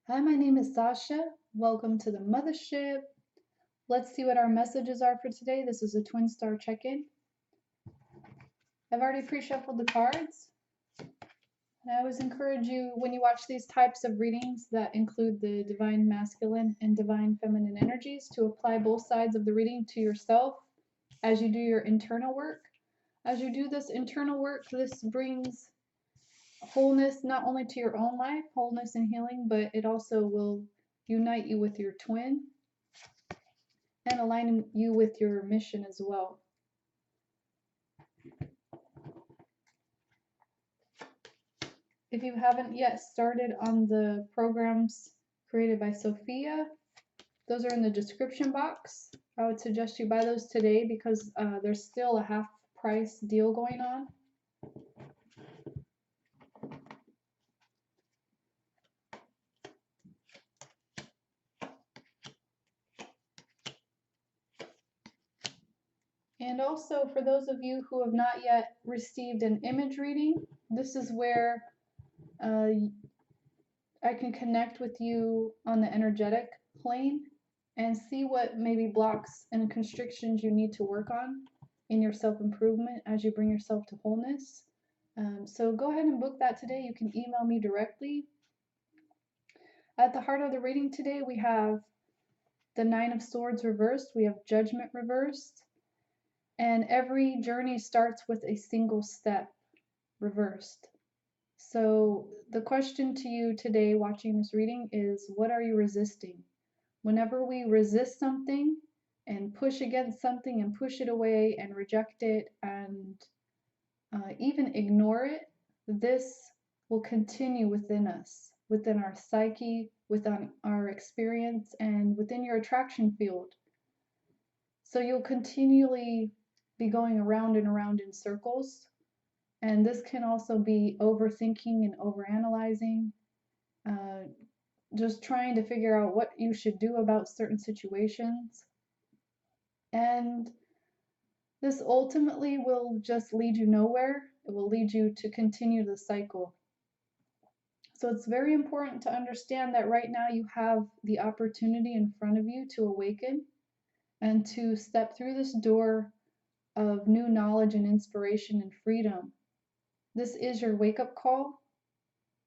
Hi, my name is Sazsha. Welcome to the Muthaship. Let's see what our messages are for today. This is a Twinstar check-in. I've already pre-shuffled the cards. And I always encourage you, when you watch these types of readings that include the divine masculine and divine feminine energies, to apply both sides of the reading to yourself as you do your internal work. As you do this internal work, this brings wholeness not only to your own life, wholeness and healing, but it also will unite you with your twin and align you with your mission as well. If you haven't yet started on the programs created by Sophia, those are in the description box. I would suggest you buy those today because there's still a half price deal going on. And also, for those of you who have not yet received an image reading, this is where I can connect with you on the energetic plane and see what maybe blocks and constrictions you need to work on in your self-improvement as you bring yourself to wholeness. So go ahead and book that today. You can email me directly. At the heart of the reading today, we have the Nine of Swords reversed. We have Judgment reversed. And every journey starts with a single step reversed. So the question to you today watching this reading is, what are you resisting? Whenever we resist something and push against something and push it away and reject it and even ignore it, this will continue within us, within our psyche, within our experience, and within your attraction field. So you'll continually be going around and around in circles. And this can also be overthinking and overanalyzing, just trying to figure out what you should do about certain situations. And this ultimately will just lead you nowhere. It will lead you to continue the cycle. So it's very important to understand that right now you have the opportunity in front of you to awaken and to step through this door of new knowledge and inspiration and freedom. This is your wake-up call,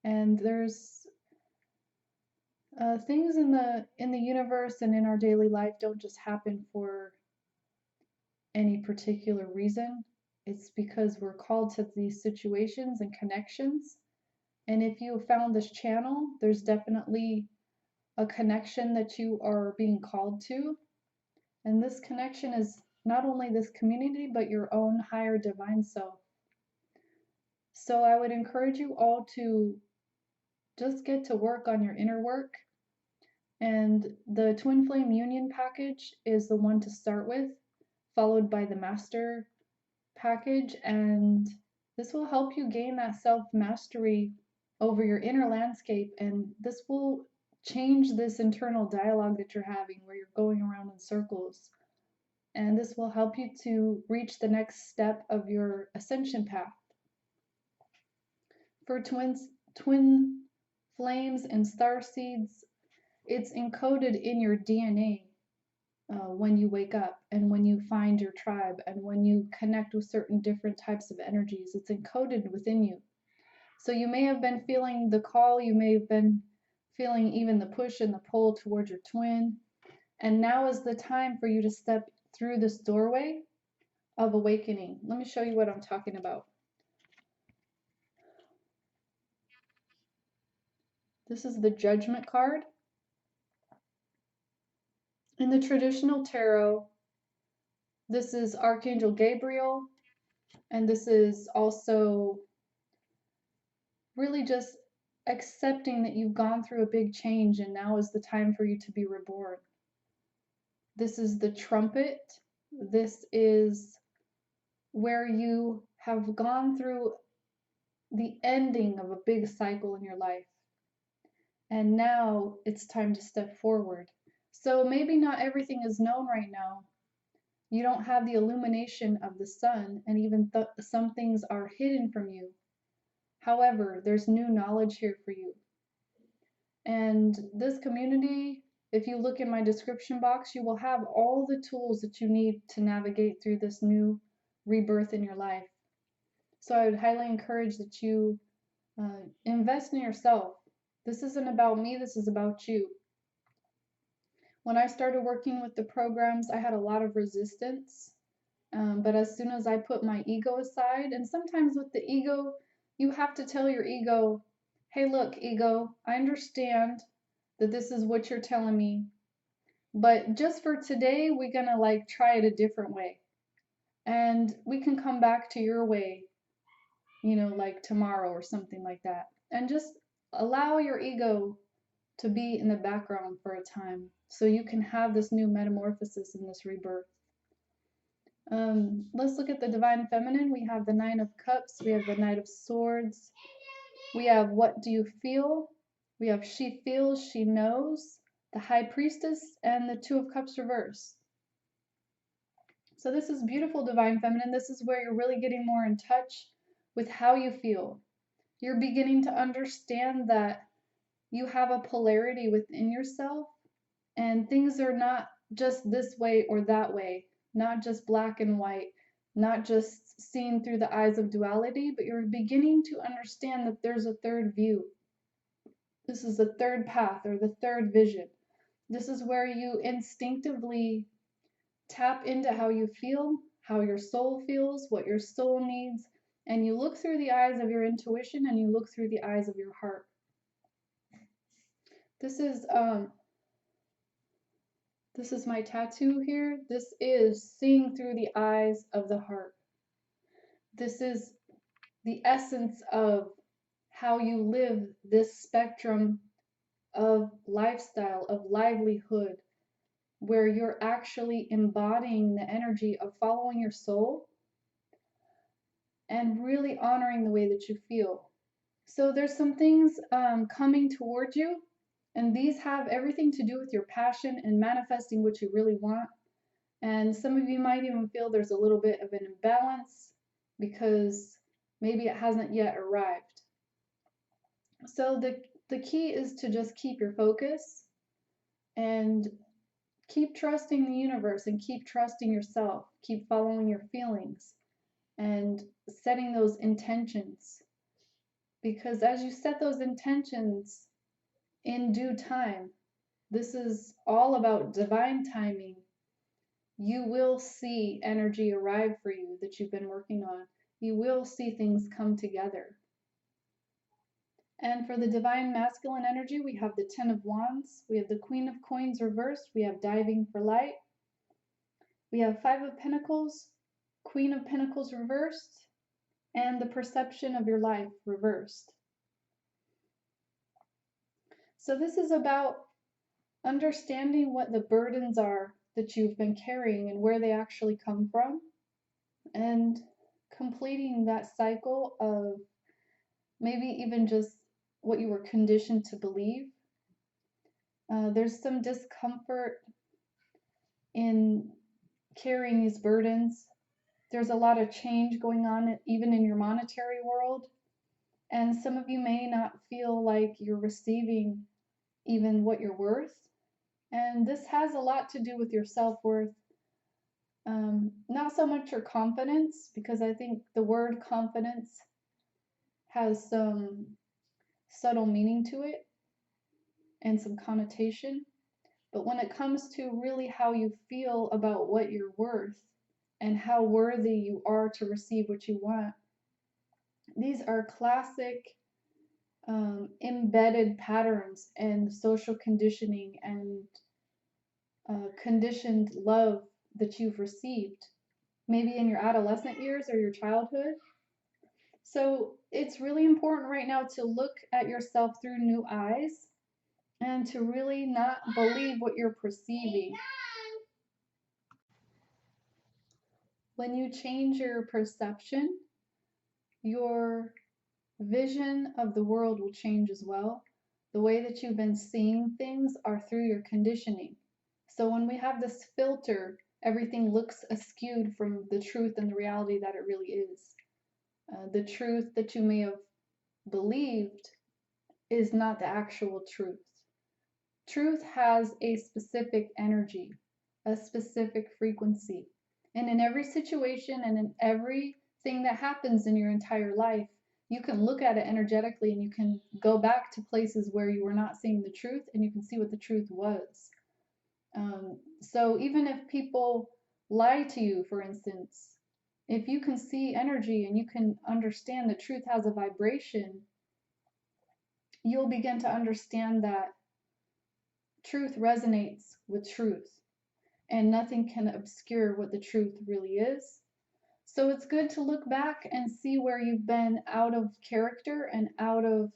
and there's things in the universe and in our daily life don't just happen for any particular reason. It's because we're called to these situations and connections. And if you found this channel, there's definitely a connection that you are being called to. And this connection is not only this community, but your own higher divine self. So I would encourage you all to just get to work on your inner work. And the Twinflame Union package is the one to start with, followed by the Master package, and this will help you gain that self-mastery over your inner landscape, and this will change this internal dialogue that you're having where you're going around in circles, and this will help you to reach the next step of your ascension path. For twin flames and star seeds, it's encoded in your DNA. When you wake up and when you find your tribe and when you connect with certain different types of energies, it's encoded within you. So you may have been feeling the call, you may have been feeling even the push and the pull towards your twin, and now is the time for you to step through this doorway of awakening. Let me show you what I'm talking about. This is the Judgment card. In the traditional tarot, this is Archangel Gabriel, and this is also really just accepting that you've gone through a big change and now is the time for you to be reborn. This is the Trumpet. This is where you have gone through the ending of a big cycle in your life. And now it's time to step forward. So maybe not everything is known right now. You don't have the illumination of the sun, and even some things are hidden from you. However, there's new knowledge here for you. And this community, if you look in my description box, you will have all the tools that you need to navigate through this new rebirth in your life. So I would highly encourage that you invest in yourself. This isn't about me, this is about you. When I started working with the programs, I had a lot of resistance. But as soon as I put my ego aside, and sometimes with the ego, you have to tell your ego, hey, look, ego, I understand that this is what you're telling me, but just for today, we're gonna like try it a different way. And we can come back to your way, like tomorrow or something like that. And just allow your ego to be in the background for a time so you can have this new metamorphosis in this rebirth. Let's look at the Divine Feminine. We have the Nine of Cups. We have the Knight of Swords. We have What Do You Feel? We have She Feels, She Knows, the High Priestess, and the Two of Cups reversed. So this is beautiful, Divine Feminine. This is where you're really getting more in touch with how you feel. You're beginning to understand that you have a polarity within yourself, and things are not just this way or that way, not just black and white, not just seen through the eyes of duality, but you're beginning to understand that there's a third view. This is the third path or the third vision. This is where you instinctively tap into how you feel, how your soul feels, what your soul needs, and you look through the eyes of your intuition and you look through the eyes of your heart. This is my tattoo here. This is seeing through the eyes of the heart. This is the essence of how you live this spectrum of lifestyle, of livelihood, where you're actually embodying the energy of following your soul and really honoring the way that you feel. So there's some things coming towards you, and these have everything to do with your passion and manifesting what you really want. And some of you might even feel there's a little bit of an imbalance because maybe it hasn't yet arrived. So the key is to just keep your focus and keep trusting the universe and keep trusting yourself. Keep following your feelings and setting those intentions. Because as you set those intentions in due time, this is all about divine timing. You will see energy arrive for you that you've been working on. You will see things come together. And for the divine masculine energy, we have the Ten of Wands, we have the Queen of Coins reversed, we have Diving for Light, we have Five of Pentacles, Queen of Pentacles reversed, and the Perception of Your Life reversed. So this is about understanding what the burdens are that you've been carrying and where they actually come from, and completing that cycle of maybe even just what you were conditioned to believe. There's some discomfort in carrying these burdens. There's a lot of change going on even in your monetary world, and some of you may not feel like you're receiving even what you're worth, and this has a lot to do with your self-worth. Not so much your confidence, because I think the word confidence has some subtle meaning to it and some connotation, but when it comes to really how you feel about what you're worth and how worthy you are to receive what you want, these are classic embedded patterns and social conditioning and conditioned love that you've received, maybe in your adolescent years or your childhood. So it's really important right now to look at yourself through new eyes and to really not believe what you're perceiving. When you change your perception, your vision of the world will change as well. The way that you've been seeing things are through your conditioning. So when we have this filter, everything looks askewed from the truth and the reality that it really is. The truth that you may have believed is not the actual truth. Truth has a specific energy, a specific frequency. And in every situation and in everything that happens in your entire life, you can look at it energetically and you can go back to places where you were not seeing the truth and you can see what the truth was. So even if people lie to you, for instance, if you can see energy and you can understand the truth has a vibration, you'll begin to understand that truth resonates with truth and nothing can obscure what the truth really is. So it's good to look back and see where you've been out of character and out of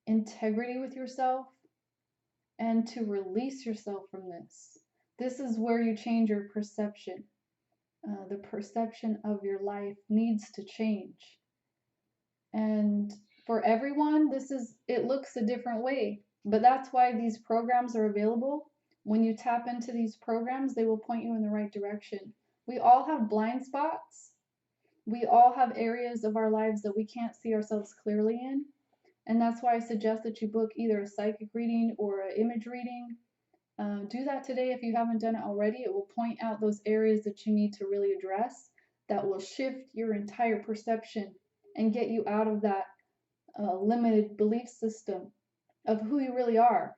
integrity with yourself, and to release yourself from this. This is where you change your perception. The perception of your life needs to change. And for everyone, it looks a different way. But that's why these programs are available. When you tap into these programs, they will point you in the right direction. We all have blind spots. We all have areas of our lives that we can't see ourselves clearly in. And that's why I suggest that you book either a psychic reading or an image reading. Do that today if you haven't done it already. It will point out those areas that you need to really address that will shift your entire perception and get you out of that limited belief system of who you really are.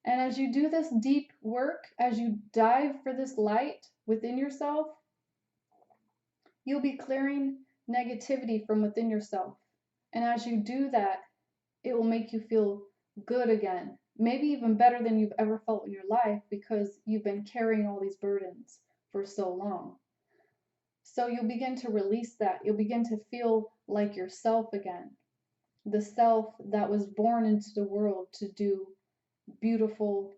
And as you do this deep work, as you dive for this light within yourself, you'll be clearing negativity from within yourself. And as you do that, it will make you feel good again. Maybe even better than you've ever felt in your life because you've been carrying all these burdens for so long. So you'll begin to release that. You'll begin to feel like yourself again. The self that was born into the world to do beautiful,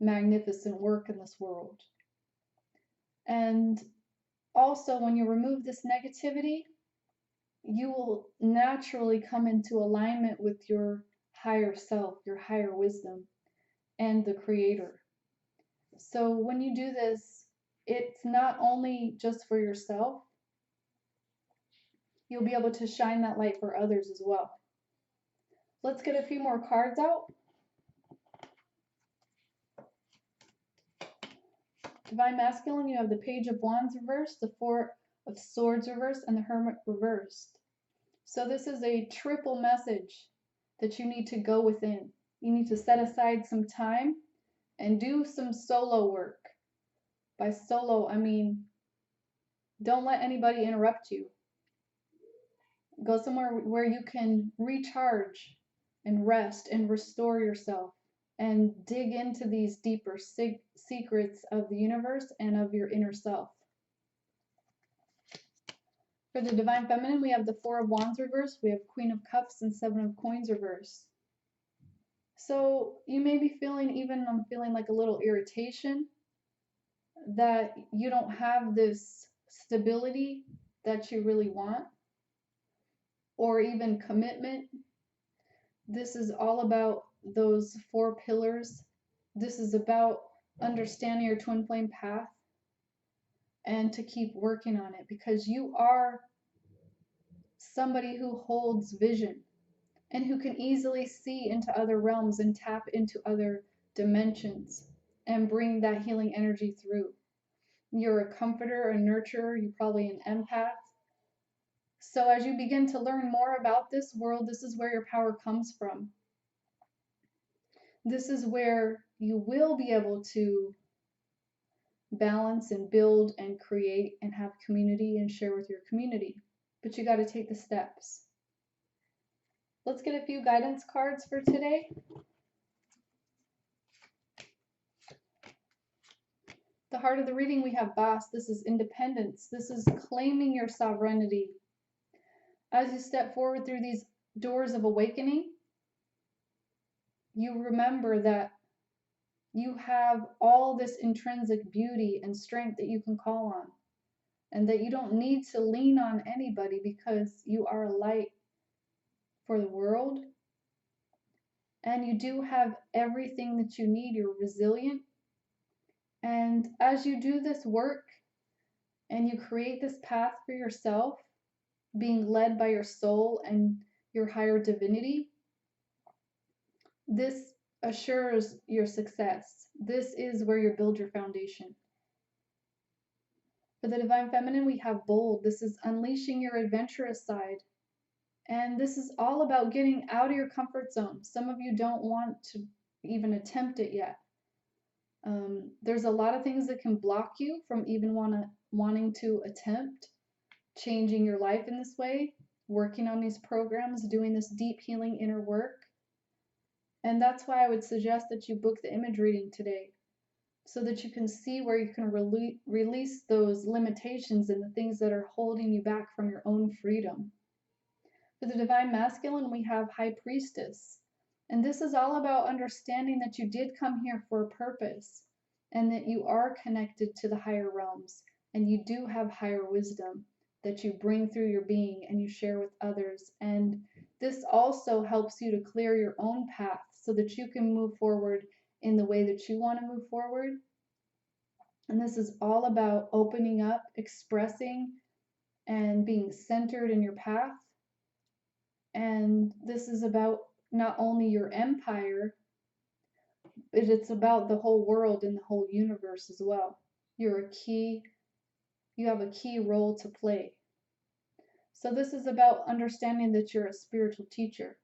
magnificent work in this world. And also, when you remove this negativity, you will naturally come into alignment with your higher self, your higher wisdom, and the Creator. So when you do this, it's not only just for yourself, you'll be able to shine that light for others as well. Let's get a few more cards out. Divine Masculine, you have the Page of Wands reversed, the Four of Swords reversed, and the Hermit reversed. So this is a triple message that you need to go within. You need to set aside some time and do some solo work. By solo, I mean don't let anybody interrupt you. Go somewhere where you can recharge and rest and restore yourself and dig into these deeper secrets of the universe and of your inner self. For the Divine Feminine, we have the Four of Wands reversed, we have Queen of Cups and Seven of Coins reversed. So you may be feeling, I'm feeling like a little irritation that you don't have this stability that you really want, or even commitment. This is all about those four pillars. This is about understanding your twin flame path and to keep working on it, because you are somebody who holds vision and who can easily see into other realms and tap into other dimensions and bring that healing energy through. You're a comforter, a nurturer, you're probably an empath. So as you begin to learn more about this world, this is where your power comes from. This is where you will be able to balance and build and create and have community and share with your community. But you got to take the steps. Let's get a few guidance cards for today. The heart of the reading, we have Boss. This is independence. This is claiming your sovereignty. As you step forward through these doors of awakening, you remember that you have all this intrinsic beauty and strength that you can call on, and that you don't need to lean on anybody because you are a light for the world, and you do have everything that you need. You're resilient. And as you do this work and you create this path for yourself, being led by your soul and your higher divinity, this assures your success. This is where you build your foundation. For the Divine Feminine, we have bold. This is unleashing your adventurous side. And this is all about getting out of your comfort zone. Some of you don't want to even attempt it yet. There's a lot of things that can block you from even wanting to attempt changing your life in this way, working on these programs, doing this deep healing inner work. And that's why I would suggest that you book the image reading today, so that you can see where you can release those limitations and the things that are holding you back from your own freedom. For the Divine Masculine, we have High Priestess. And this is all about understanding that you did come here for a purpose, and that you are connected to the higher realms, and you do have higher wisdom that you bring through your being and you share with others. And this also helps you to clear your own path so that you can move forward in the way that you want to move forward. And this is all about opening up, expressing, and being centered in your path. And this is about not only your empire, but it's about the whole world and the whole universe as well. You have a key role to play. So this is about understanding that you're a spiritual teacher.